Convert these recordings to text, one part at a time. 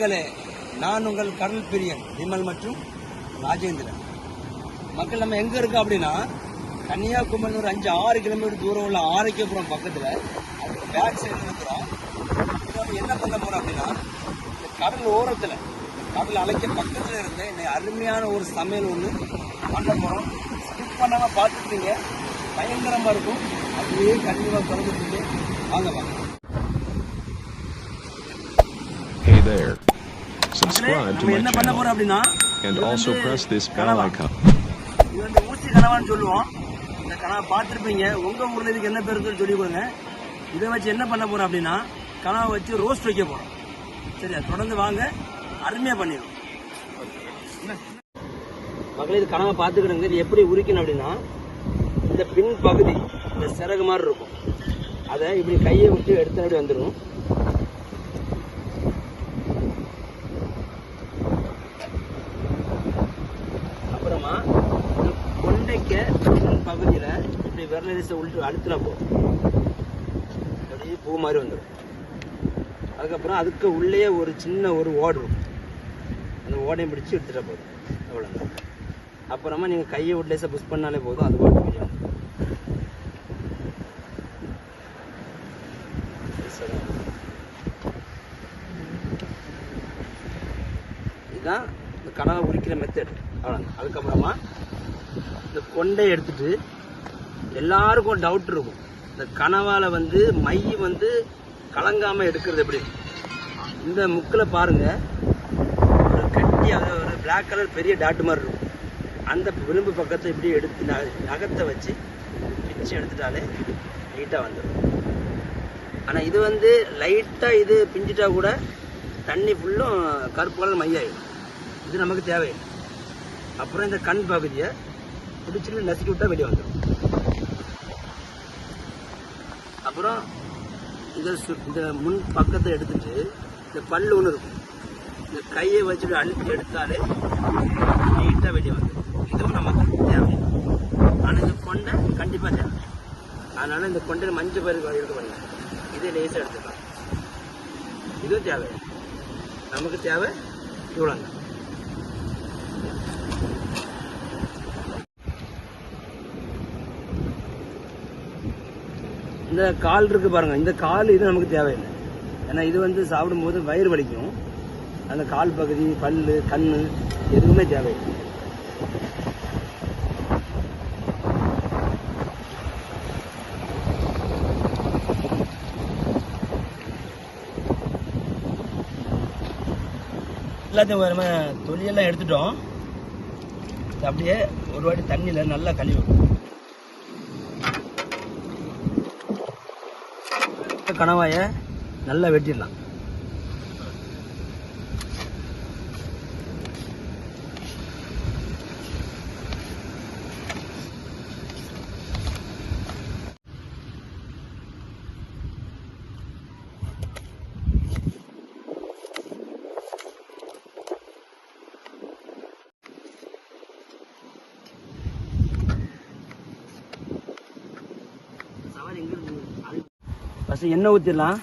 மக்களே, நான் உங்கள் கடல் பிரியன் விமல் மற்றும் ராஜேந்திரன். மக்கள் நம்ம எங்க இருக்கோம் அப்படின்னா கன்னியாகுமரி ஒரு 5-6 கிலோமீட்டர் தூரம் உள்ள ஆரோக்கியபுரம் பக்கத்துல பேக் சைடு இருக்கிறோம். நம்ம என்ன பண்ண போறோம் அப்படின்னா இந்த கடல் ஓரத்துல கடல் அலைக்க பக்கத்துல இருந்த இன்னைக்கு அருமையான ஒரு சமையல் ஒன்று பண்ண போறோம். ஸ்கிப் பண்ணாம பார்த்துருப்பீங்க, பயங்கரமா இருக்கும். அப்படியே கண்டிப்பா தொடர்ந்துட்டு வாங்க வாங்க. Hey there. Subscribe to my என்ன பண்ண போறோம் அப்படின்னா and also press this bell icon. இது வந்து ஊசி கனவான்னு சொல்லுவோம். இந்த கனவை பார்த்துருப்பீங்க. உங்க ஊர்ல இதுக்கு என்ன பேர் சொல்லி கொடுங்க. இதை வச்சு என்ன பண்ண போறோம் அப்படின்னா கனவை வச்சு ரோஸ்ட் வைக்க போறோம். சரியா, தொடர்ந்து வாங்க, அருமையா பண்ணிடும். மக்களே, இது கனவை பார்த்துக்கிடுங்க. இது எப்படி உரிக்கணும் அப்படின்னா இந்த பின் பகுதி இந்த சிறகு மாதிரி இருக்கும். அதை இப்படி கையை விட்டு எடுத்து அப்படி வந்துடும். அப்புறமா கொண்டைக்க பகுதியில் இப்படி விரலிசை உள்ள அழுத்தினா போதும், அப்படியே பூ மாதிரி வந்துடும். அதுக்கப்புறம் அதுக்கு உள்ளே ஒரு சின்ன ஒரு ஓடு இருக்கும். அந்த ஓடையும் பிடிச்சி எடுத்துட்டா போதும், அவ்வளோதான். அப்புறமா நீங்கள் கையை விட்டு புஷ் பண்ணாலே போதும், அது பாட்டு முடியும். இதுதான் இந்த கனவை உரிக்கிற மெத்தட், அவ்வளோதான். அதுக்கப்புறமா இந்த கொண்டை எடுத்துட்டு எல்லாருக்கும் ஒரு டவுட் இருக்கும், இந்த கனவால வந்து மை வந்து கலங்காம எடுக்கிறது எப்படி. இந்த முக்கில் பாருங்க, ஒரு கட்டி ஒரு பிளாக் கலர் பெரிய டாட்டு மாதிரி இருக்கும். அந்த விளிம்பு பக்கத்தை இப்படி எடுத்து நகத்தை வச்சு பிச்சு எடுத்துட்டாலே நீட்டாக வந்துடும். ஆனால் இது வந்து லைட்டாக இது பிஞ்சிட்டா கூட தண்ணி ஃபுல்லும் கருப்பு கலர் மையாயிடும். இது நமக்கு தேவையில்லை. அப்புறம் இந்த கண் பகுதியை பிடிச்சிட்டு நசுக்கி விட்டா வெளியே வந்துடும். அப்புறம் இந்த முன் பக்கத்தை எடுத்துட்டு இந்த பல்லு ஒன்று இருக்கும், இந்த கையை வச்சுட்டு அழுத்தி எடுத்தாலே நீட்டாக வெளியே வந்துடும். இதுவும் நமக்கு தேவை. ஆனால் இந்த கொண்டை கண்டிப்பாக தேவை. அதனால இந்த கொண்டையில் மஞ்சள் பயிர் எடுத்து பண்ணல, இதே லேசாக எடுத்துக்கலாம். இதுவும் தேவை. நமக்கு தேவை இவ்வளோங்க. இந்த கால் இருக்கு பாருங்க, இந்த கால் இது நமக்கு தேவையில்லை. ஏன்னா இது வந்து சாப்பிடும்போது வயிறு வலிக்கும். அந்த கால் பகுதி, பல்லு, கண்ணு எதுவுமே தேவையில்லை. எல்லாத்தையும் நம்ம தொலியெல்லாம் எடுத்துட்டோம். அப்படியே ஒரு வாட்டி தண்ணியில் நல்லா கழுவி கணவாயை நல்லா வெட்டிடலாம். ஃபர்ஸ்ட் எண்ணெய் ஊற்றிடலாம்.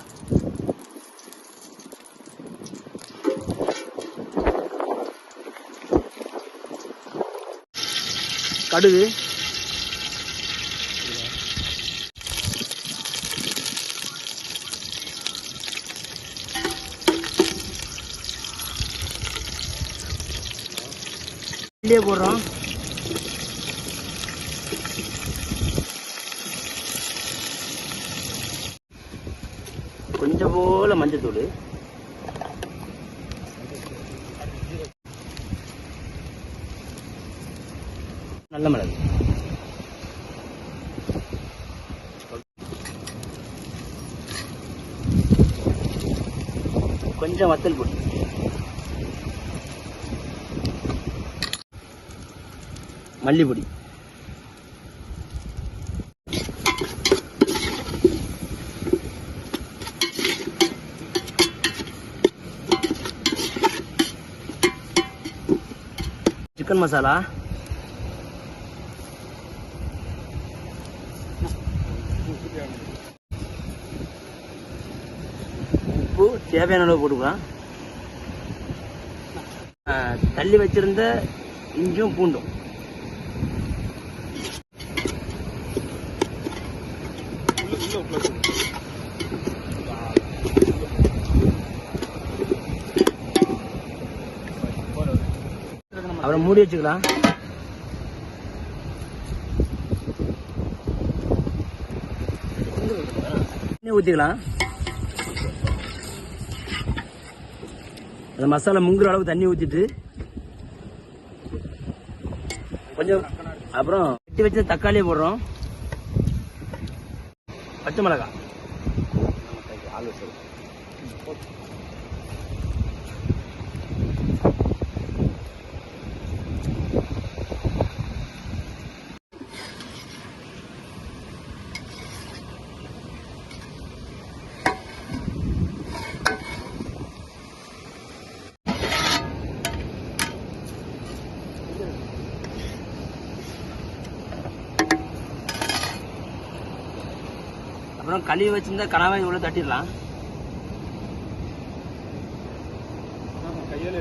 கடுகு, இல்லையே போடுறோம். கொஞ்சம் போல மஞ்சத்தூள், நல்ல மிளகு, கொஞ்சம் வத்தல் பொடி, மல்லிப்பொடி, சிக்கன் மசாலா, உப்பு தேவையான அளவு போட்டுக்கலாம். தள்ளி வச்சிருந்த இஞ்சும் பூண்டும். அப்புறம் மூடி வச்சுக்கலாம். தண்ணி ஊற்றிக்கலாம். அந்த மசாலா முங்குற அளவுக்கு தண்ணி ஊற்றிட்டு கொஞ்சம் அப்புறம் வெட்டி வச்ச தக்காளியை போடுறோம். பச்சை மிளகாய் அப்புறம் கழுவி வச்சிருந்த கனவை இவ்வளோ தட்டிடலாம். கையால்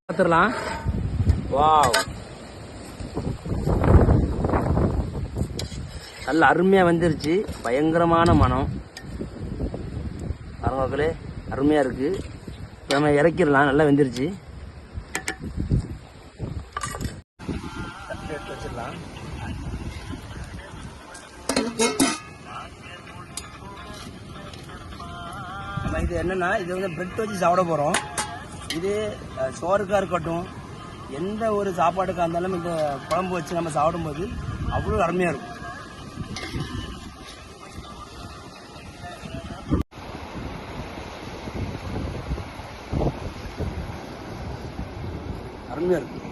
பார்த்துடலாம். வாவ், நல்ல அருமையாக வந்துருச்சு. பயங்கரமான மனம் பாருங்களே, அருமையாக இருக்குது. இப்போ நம்ம இறக்கிடலாம். நல்லா வெந்துருச்சு. எடுத்து வச்சிடலாம். நம்ம இது என்னென்னா, இது வந்து பிரெட் வச்சு சாப்பிட போகிறோம். இது சோறுக்காக இருக்கட்டும், எந்த ஒரு சாப்பாடுக்காக இருந்தாலும் இந்த குழம்பு வச்சு நம்ம சாப்பிடும்போது அவ்வளோ அருமையாக இருக்கும். அருமையாக இருக்கும்.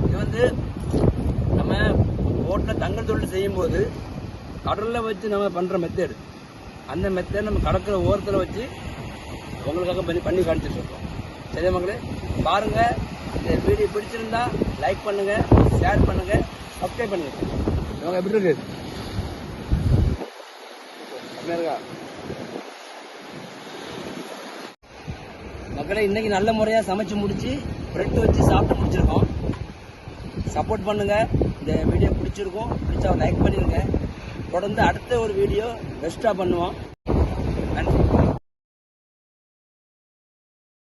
இது வந்து நம்ம ஹோட்டலில் தங்கல் தொழில் செய்யும்போது கடலில் வச்சு நம்ம பண்ணுற மெத்தேடு, அந்த மெத்தேட் நம்ம கடற்கரை ஓரத்தில் வச்சு உங்களுக்காக பண்ணி காமிச்சிட்டு இருக்கோம். சரி மக்களே, பாருங்கள். இந்த வீடியோ பிடிச்சிருந்தா லைக் பண்ணுங்கள், ஷேர் பண்ணுங்கள், சப்ஸ்கிரைப் பண்ணுங்கள். இவங்க எப்படி இருக்கு? இருக்கா மக்களை, இன்னைக்கு நல்ல முறையாக சமைச்சு முடிச்சு பிரெட் வச்சு சாப்பிட்டு முடிச்சிருக்கோம். சப்போர்ட் பண்ணுங்க. இந்த வீடியோ பிடிச்சிருக்கோம். பிடிச்சா லைக் பண்ணிடுங்க. தொடர்ந்து அடுத்த ஒரு வீடியோ பெஸ்ட்டாக பண்ணுவோம்.